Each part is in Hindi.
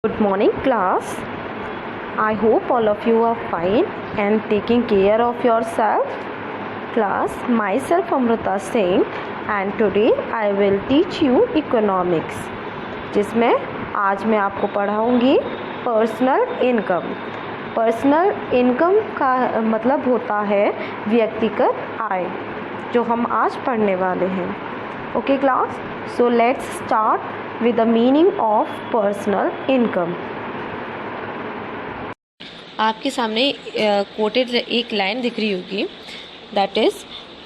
Good morning, class. I hope all of you are fine and taking care of yourself. Class, myself Amrita Singh and today I will teach you economics, जिसमें आज मैं आपको पढ़ाऊँगी पर्सनल इनकम। पर्सनल इनकम का मतलब होता है व्यक्तिगत आय, जो हम आज पढ़ने वाले हैं। Okay class, so let's start with the meaning of personal income. आपके सामने कोटेड एक लाइन दिख रही होगी, that is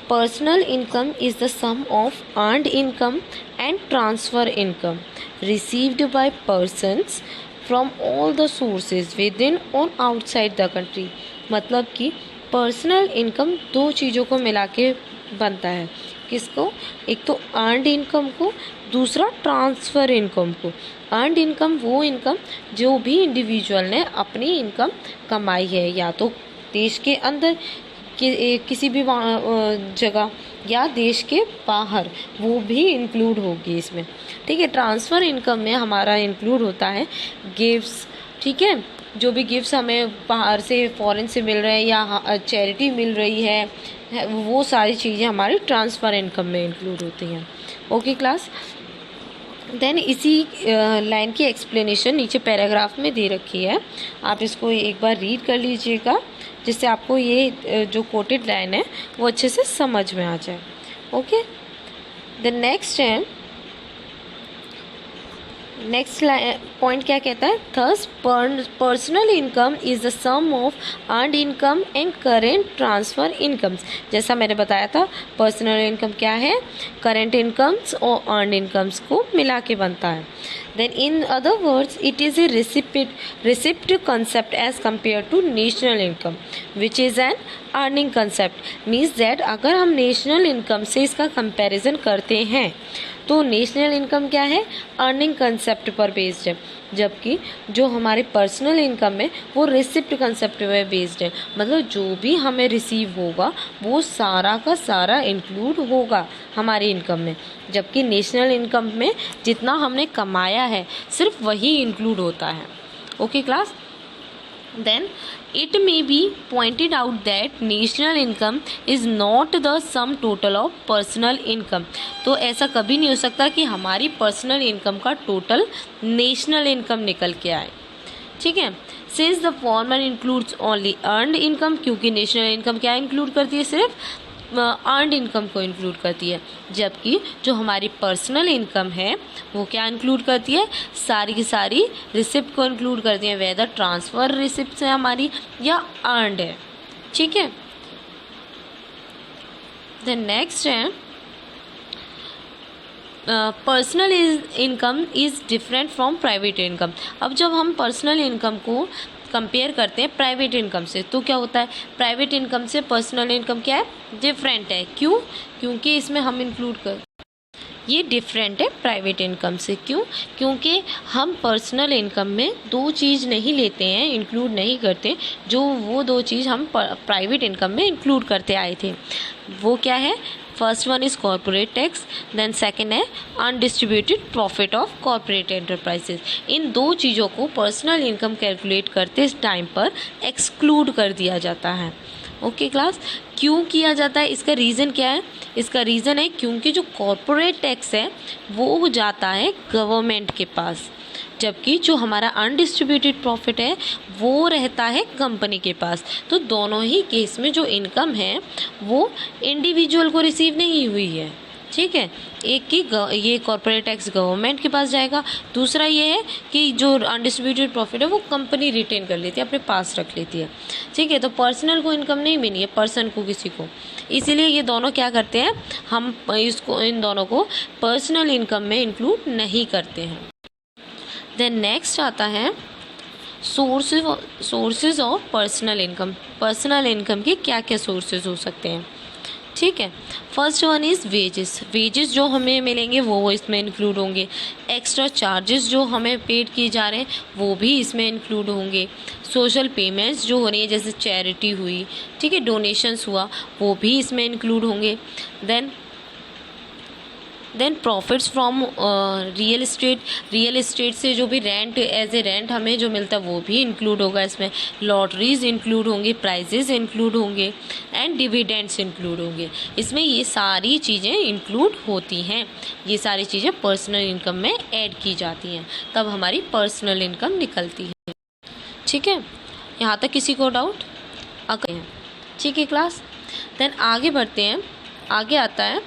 personal income is the sum of earned income and transfer income received by persons from all the sources within और आउटसाइड द कंट्री। मतलब कि पर्सनल इनकम दो चीज़ों को मिला के बनता है। किसको? एक तो अर्नड इनकम को, दूसरा ट्रांसफ़र इनकम को। अर्नड इनकम वो इनकम जो भी इंडिविजुअल ने अपनी इनकम कमाई है, या तो देश के अंदर किसी भी जगह या देश के बाहर, वो भी इंक्लूड होगी इसमें। ठीक है। ट्रांसफ़र इनकम में हमारा इंक्लूड होता है गिफ्ट्स। ठीक है, जो भी गिफ्ट्स हमें बाहर से फॉरेन से मिल रहे हैं या चैरिटी मिल रही है, वो सारी चीज़ें हमारी ट्रांसफ़र इनकम में इंक्लूड होती हैं। ओके क्लास, देन इसी लाइन की एक्सप्लेनेशन नीचे पैराग्राफ में दे रखी है, आप इसको एक बार रीड कर लीजिएगा, जिससे आपको ये जो कोटेड लाइन है वो अच्छे से समझ में आ जाए। ओके, द नेक्स्ट पॉइंट क्या कहता है? Thus personal income is the sum of earned income and current transfer incomes. जैसा मैंने बताया था, पर्सनल इनकम क्या है? करेंट इनकम्स और अर्नड इनकम्स को मिला के बनता है। Then in other words it is a receipt concept as compare to national income which is an earning concept. Means that अगर हम नेशनल इनकम से इसका कंपैरिजन करते हैं तो नेशनल इनकम क्या है? अर्निंग कंसेप्ट पर बेस्ड है, जबकि जो हमारी पर्सनल इनकम है वो रिसिप्ट कंसेप्ट पर बेस्ड है। मतलब जो भी हमें रिसीव होगा वो सारा का सारा इंक्लूड होगा हमारी इनकम में, जबकि नेशनल इनकम में जितना हमने कमाया है सिर्फ वही इंक्लूड होता है। Okay class, then it may be pointed out that national income is not the sum total of personal income। तो ऐसा कभी नहीं हो सकता कि हमारी पर्सनल इनकम का टोटल नेशनल इनकम निकल के आए। ठीक है, since the former includes only earned income, क्योंकि नेशनल इनकम क्या इंक्लूड करती है? सिर्फ अर्नड इनकम को इंक्लूड करती है, जबकि जो हमारी पर्सनल इनकम है वो क्या इंक्लूड करती है? सारी की सारी रिसिप्ट को इंक्लूड करती है, वेदर ट्रांसफ़र रिसिप्ट है हमारी या अर्नड है। ठीक है, द नेक्स्ट है personal income is different from private income. अब जब हम पर्सनल इनकम को कंपेयर करते हैं प्राइवेट इनकम से, तो क्या होता है? प्राइवेट इनकम से पर्सनल इनकम क्या है? डिफरेंट है। क्यों? क्योंकि इसमें हम इंक्लूड कर, ये डिफरेंट है प्राइवेट इनकम से। क्यों? क्योंकि हम पर्सनल इनकम में दो चीज़ नहीं लेते हैं, इंक्लूड नहीं करते, जो वो दो चीज़ हम प्राइवेट इनकम में इंक्लूड करते आए थे। वो क्या है? First one is corporate tax, then second है undistributed profit of corporate enterprises. इन दो चीज़ों को पर्सनल इनकम कैलकुलेट करते टाइम पर एक्सक्लूड कर दिया जाता है। ओके क्लास, क्यों किया जाता है? इसका रीज़न क्या है? इसका रीज़न है क्योंकि जो कॉर्पोरेट टैक्स है वो जाता है गवर्नमेंट के पास, जबकि जो हमारा अनडिस्ट्रीब्यूटेड प्रॉफिट है वो रहता है कंपनी के पास। तो दोनों ही केस में जो इनकम है वो इंडिविजुअल को रिसीव नहीं हुई है। ठीक है, एक की ये कॉर्पोरेट टैक्स गवर्नमेंट के पास जाएगा, दूसरा ये है कि जो अनडिस्ट्रीब्यूटेड प्रॉफिट है वो कंपनी रिटेन कर लेती है, अपने पास रख लेती है। ठीक है, तो पर्सनल को इनकम नहीं मिली है, पर्सन को, किसी को। इसीलिए ये दोनों क्या करते हैं, हम इन दोनों को पर्सनल इनकम में इंक्लूड नहीं करते हैं। देन नेक्स्ट आता है sources of personal income. Personal income के क्या क्या सोर्सेज हो सकते हैं? ठीक है, फर्स्ट वन इज़ वेजेस जो हमें मिलेंगे वो इसमें इंक्लूड होंगे। एक्स्ट्रा चार्जेस जो हमें पेड किए जा रहे हैं वो भी इसमें इंक्लूड होंगे। सोशल पेमेंट्स जो हो रही है, जैसे चैरिटी हुई, ठीक है, डोनेशंस हुआ, वो भी इसमें इंक्लूड होंगे। Then then profits from real estate से जो भी रेंट एज ए रेंट हमें जो मिलता है वो भी इंक्लूड होगा इसमें, लॉटरीज इंक्लूड होंगी, प्राइजेज इंक्लूड होंगे एंड डिविडेंड्स इंक्लूड होंगे। इसमें ये सारी चीज़ें इंक्लूड होती हैं, ये सारी चीज़ें पर्सनल इनकम में ऐड की जाती हैं, तब हमारी पर्सनल इनकम निकलती है। ठीक है, यहाँ तक किसी को डाउट? अगर ठीक है क्लास, देन आगे बढ़ते हैं। आगे आता है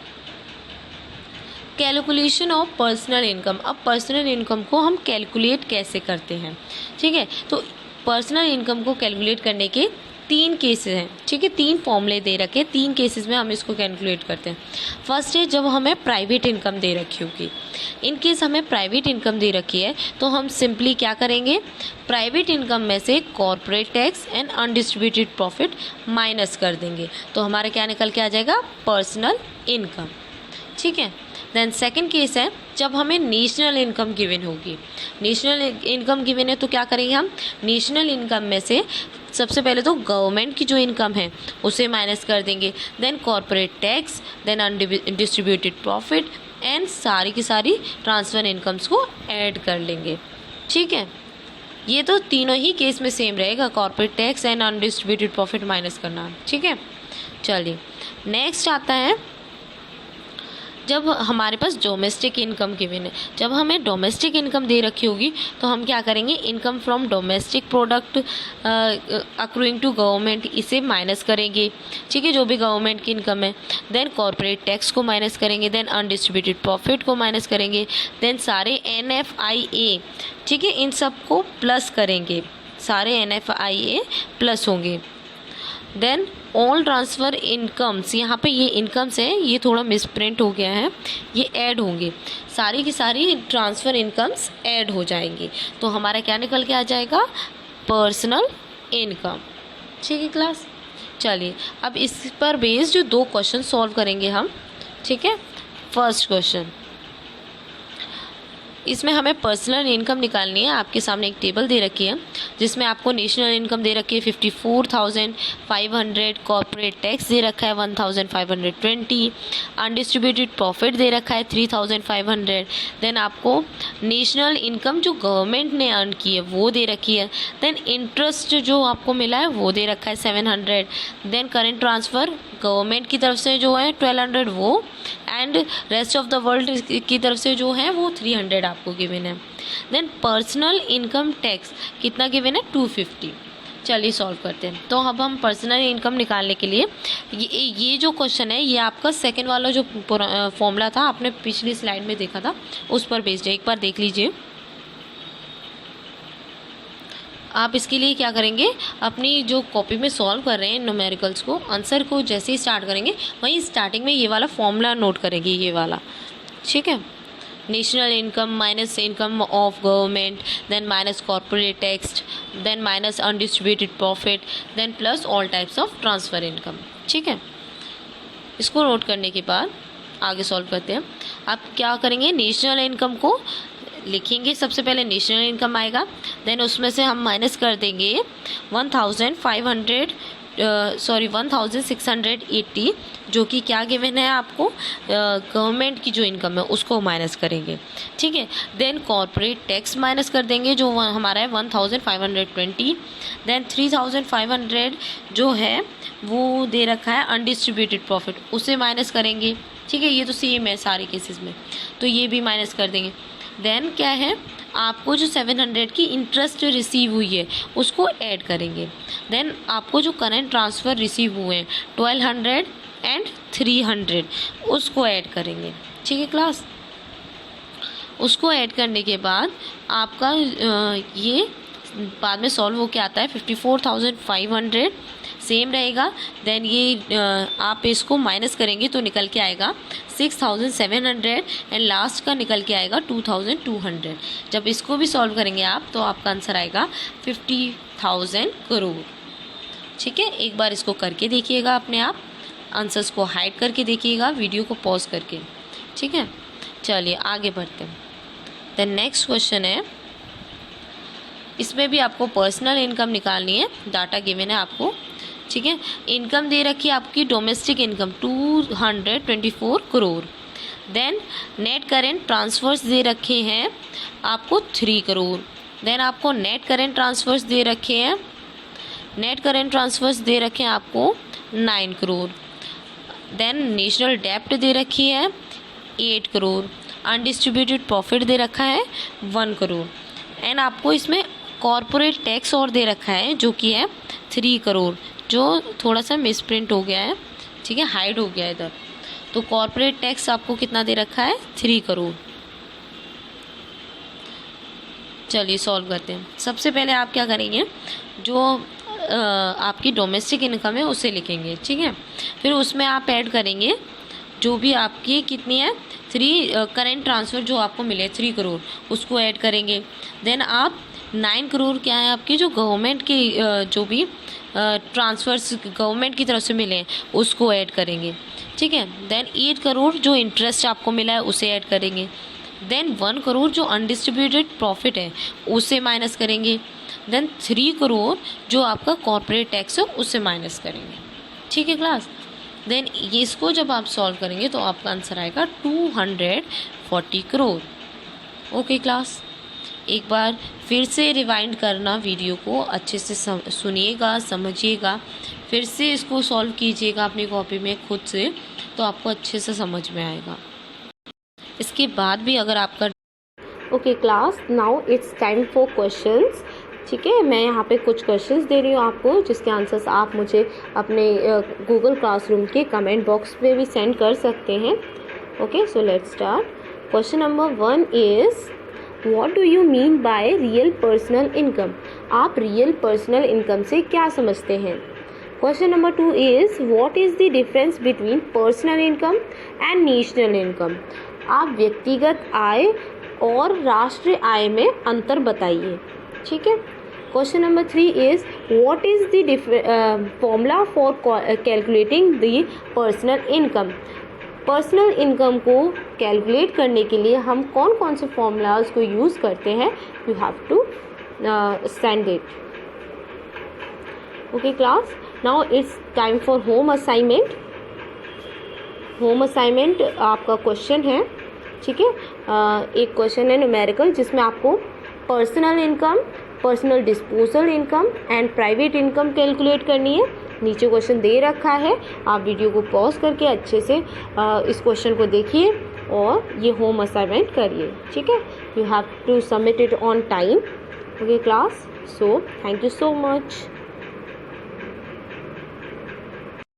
कैलकुलेशन ऑफ पर्सनल इनकम। अब पर्सनल इनकम को हम कैलकुलेट कैसे करते हैं? ठीक है, तो पर्सनल इनकम को कैलकुलेट करने के 3 केसेस हैं। ठीक है, 3 फॉर्मूले दे रखे, 3 केसेस में हम इसको कैलकुलेट करते हैं। फर्स्ट है जब हमें प्राइवेट इनकम दे रखी होगी। इन केस हमें प्राइवेट इनकम दे रखी है तो हम सिंपली क्या करेंगे, प्राइवेट इनकम में से corporate tax and undistributed profit minus कर देंगे, तो हमारा क्या निकल के आ जाएगा, पर्सनल इनकम। ठीक है, देन सेकंड केस है जब हमें नेशनल इनकम गिवन होगी। नेशनल इनकम गिवन है तो क्या करेंगे हम, नेशनल इनकम में से सबसे पहले तो गवर्नमेंट की जो इनकम है उसे माइनस कर देंगे, then corporate tax, then undistributed profit and सारी की सारी ट्रांसफर इनकम्स को ऐड कर लेंगे। ठीक है, ये तो तीनों ही केस में सेम रहेगा, corporate tax and undistributed profit minus करना। ठीक है, चलिए नेक्स्ट आता है जब हमारे पास डोमेस्टिक इनकम गिवन है। जब हमें डोमेस्टिक इनकम दे रखी होगी तो हम क्या करेंगे, income from domestic product accruing to government, इसे माइनस करेंगे। ठीक है, जो भी गवर्नमेंट की इनकम है, देन कॉर्पोरेट टैक्स को माइनस करेंगे, देन अनडिस्ट्रीब्यूटेड प्रॉफिट को माइनस करेंगे, देन सारे NFIA, ठीक है, इन सब को प्लस करेंगे, सारे NFIA प्लस होंगे। देन ऑल ट्रांसफ़र इनकम्स, यहाँ पे ये इनकम्स है, ये थोड़ा मिसप्रिंट हो गया है, ये ऐड होंगे, सारी की सारी ट्रांसफ़र इनकम्स ऐड हो जाएंगी, तो हमारा क्या निकल के आ जाएगा, पर्सनल इनकम। ठीक है क्लास, चलिए अब इस पर बेस्ड जो 2 क्वेश्चन सॉल्व करेंगे हम। ठीक है, फर्स्ट क्वेश्चन, इसमें हमें पर्सनल इनकम निकालनी है। आपके सामने एक टेबल दे रखी है जिसमें आपको नेशनल इनकम दे रखी है 54,500, कॉर्पोरेट टैक्स दे रखा है 1,520, अनडिस्ट्रीब्यूटेड प्रॉफिट दे रखा है 3,500, देन आपको नेशनल इनकम जो गवर्नमेंट ने अर्न की है वो दे रखी है, देन इंटरेस्ट जो आपको मिला है वो दे रखा है 700, देन करेंट ट्रांसफ़र गवर्नमेंट की तरफ से जो है 1200 वो, and rest of the world की तरफ से जो है वो 300 आपको गिवन है। देन पर्सनल इनकम टैक्स कितना गिवन है, 250। चलिए सॉल्व करते हैं। तो अब हम पर्सनल इनकम निकालने के लिए ये जो क्वेश्चन है ये आपका सेकंड वाला जो फॉर्मूला था आपने पिछली स्लाइड में देखा था उस पर बेस्ड है, एक बार देख लीजिए। आप इसके लिए क्या करेंगे, अपनी जो कॉपी में सॉल्व कर रहे हैं न्यूमेरिकल्स को, आंसर को जैसे ही स्टार्ट करेंगे वहीं स्टार्टिंग में ये वाला फॉर्मूला नोट करेंगे, ये वाला। ठीक है, national income minus income of government, then minus corporate tax, then minus undistributed profit, then plus all types of transfer income. ठीक है, इसको नोट करने के बाद आगे सॉल्व करते हैं। आप क्या करेंगे, नेशनल इनकम को लिखेंगे, सबसे पहले नेशनल इनकम आएगा, देन उसमें से हम माइनस कर देंगे 1,680 जो कि क्या गिवन है आपको, गवर्नमेंट की जो इनकम है उसको माइनस करेंगे। ठीक है, देन कॉर्पोरेट टैक्स माइनस कर देंगे जो हमारा है 1,520, देन 3,500 जो है वो दे रखा है अनडिस्ट्रीब्यूटेड प्रॉफिट, उसे माइनस करेंगे। ठीक है, ये तो सेम है सारे केसेस में, तो ये भी माइनस कर देंगे। देन क्या है, आपको जो 700 की इंटरेस्ट रिसीव हुई है उसको ऐड करेंगे, देन आपको जो करंट ट्रांसफ़र रिसीव हुए हैं 1200 एंड 300 उसको ऐड करेंगे। ठीक है क्लास, उसको ऐड करने के बाद आपका ये बाद में सॉल्व होके आता है 54,500 सेम रहेगा, देन ये आप इसको माइनस करेंगे तो निकल के आएगा 6,700 एंड लास्ट का निकल के आएगा 2,200। जब इसको भी सॉल्व करेंगे आप तो आपका आंसर आएगा 50,000 करोड़। ठीक है, एक बार इसको करके देखिएगा अपने आप, आंसर्स को हाइड करके देखिएगा वीडियो को पॉज करके। ठीक है, चलिए आगे बढ़ते हैं। देन नेक्स्ट क्वेश्चन है, इसमें भी आपको पर्सनल इनकम निकालनी है, डाटा गिवन है आपको। ठीक है, इनकम दे रखी है आपकी domestic income 224 crore, then net current transfers दे रखे हैं आपको 3 करोड़। देन आपको नेट करेंट ट्रांसफर्स दे रखे हैं, नेट करेंट ट्रांसफर्स दे रखे हैं आपको 9 करोड़। देन नेशनल डेप्ट दे रखी है 8 करोड़। अनडिस्ट्रीब्यूटेड प्रॉफिट दे रखा है 1 करोड़। एंड आपको इसमें कॉरपोरेट टैक्स और दे रखा है जो कि है 3 करोड़, जो थोड़ा सा मिसप्रिंट हो गया है, ठीक है, हाइड हो गया है इधर। तो कॉरपोरेट टैक्स आपको कितना दे रखा है 3 करोड़। चलिए सॉल्व करते हैं। सबसे पहले आप क्या करेंगे, जो आपकी डोमेस्टिक इनकम है उसे लिखेंगे, ठीक है। फिर उसमें आप ऐड करेंगे जो भी आपकी कितनी है 3 करेंट ट्रांसफ़र जो आपको मिले 3 करोड़, उसको ऐड करेंगे। देन आप 9 करोड़ क्या है आपकी जो गवर्नमेंट की जो भी ट्रांसफ़र्स गवर्नमेंट की तरफ से मिले उसको ऐड करेंगे, ठीक है। देन 8 करोड़ जो इंटरेस्ट आपको मिला है उसे ऐड करेंगे। देन 1 करोड़ जो अनडिस्ट्रीब्यूटेड प्रॉफिट है उसे माइनस करेंगे। देन 3 करोड़ जो आपका कॉर्पोरेट टैक्स है उससे माइनस करेंगे, ठीक है क्लास। देन ये इसको जब आप सॉल्व करेंगे तो आपका आंसर आएगा 240 करोड़। ओके क्लास, एक बार फिर से रिवाइंड करना वीडियो को, अच्छे से सुनिएगा, समझिएगा, फिर से इसको सॉल्व कीजिएगा अपनी कॉपी में खुद से, तो आपको अच्छे से समझ में आएगा। इसके बाद भी अगर आपका okay class, now it's time for questions, ठीक है। मैं यहाँ पे कुछ क्वेश्चंस दे रही हूँ आपको, जिसके आंसर्स आप मुझे अपने गूगल क्लासरूम के कमेंट बॉक्स पे भी सेंड कर सकते हैं। Okay, so let's start. Question number 1 is what do you mean by real personal income? आप रियल पर्सनल इनकम से क्या समझते हैं? Question number 2 is what is the difference between personal income and national income? आप व्यक्तिगत आय और राष्ट्रीय आय में अंतर बताइए, ठीक है। Question number 3 is what is the formula for calculating the personal income? Personal income को कैलकुलेट करने के लिए हम कौन कौन से फॉर्मूलाज को यूज़ करते हैं? You have to send it. Okay class, now it's time for home assignment. Home assignment आपका क्वेश्चन है, ठीक है। एक क्वेश्चन है न्यूमेरिकल, जिसमें आपको personal income, personal disposal income and private income calculate करनी है। नीचे क्वेश्चन दे रखा है, आप वीडियो को पॉज करके अच्छे से इस क्वेश्चन को देखिए और ये होम असाइनमेंट करिए, ठीक है। You have to submit it on time. Okay class, so thank you so much.